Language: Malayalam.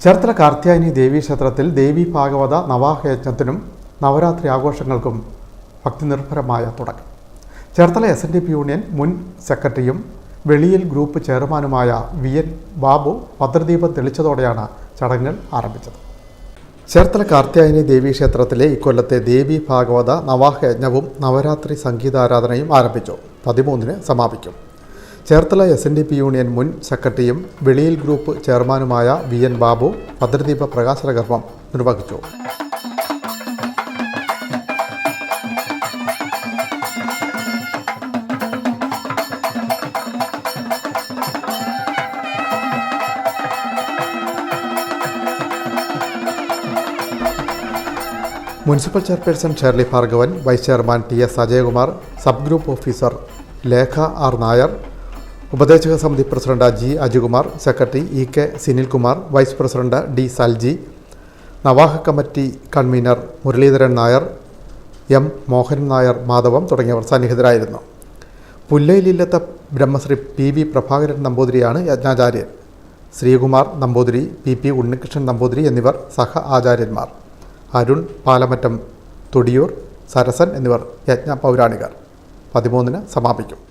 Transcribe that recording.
ചേർത്തല കാർത്യായനി ദേവീക്ഷേത്രത്തിൽ ദേവി ഭാഗവത നവാഹയജ്ഞത്തിനും നവരാത്രി ആഘോഷങ്ങൾക്കും ഭക്തിനിർഭരമായ തുടക്കം. ചേർത്തല SNDP യൂണിയൻ മുൻ സെക്രട്ടറിയും വെളിയിൽ ഗ്രൂപ്പ് ചെയർമാനുമായ VN ബാബു ഭദ്രദീപം തെളിച്ചതോടെയാണ് ചടങ്ങുകൾ ആരംഭിച്ചത്. ചേർത്തല കാർത്യായനി ദേവീക്ഷേത്രത്തിലെ ഇക്കൊല്ലത്തെ ദേവി ഭാഗവത നവാഹയജ്ഞവും നവരാത്രി സംഗീതാരാധനയും ആരംഭിച്ചു. 13-ന് സമാപിക്കും. ചേർത്തല SNDP യൂണിയൻ മുൻ സെക്രട്ടറിയും വെളിയിൽ ഗ്രൂപ്പ് ചെയർമാനുമായ VN ബാബു ഭദ്രദീപ പ്രകാശന കർമ്മം നിർവഹിച്ചു. Municipal chairperson Shirley Bhargavan, vice chairman TS Ajayakumar, sub group officer Lekha R Nair, ഉപദേശക സമിതി president G Ajikumar, secretary EK Sinilkumar, vice president D Salji, നവാഹ committee convener Muraleedharan Nair, M Mohanan Nair Madhavam തുടങ്ങിയവർ സന്നിഹിതരായിരുന്നു. പുല്ലയിലില്ലത്തെ ബ്രഹ്മശ്രീ PV പ്രഭാകരൻ നമ്പൂതിരിയാണ് യജ്ഞാചാര്യൻ. ശ്രീകുമാർ നമ്പൂതിരി, PP ഉണ്ണികൃഷ്ണൻ നമ്പൂതിരി എന്നിവർ സഹ ആചാര്യന്മാർ. അരുൺ പാലമറ്റം, തൊടിയൂർ, സരസൻ എന്നിവർ യജ്ഞ പൗരാണികർ. 13-ന് സമാപിക്കും.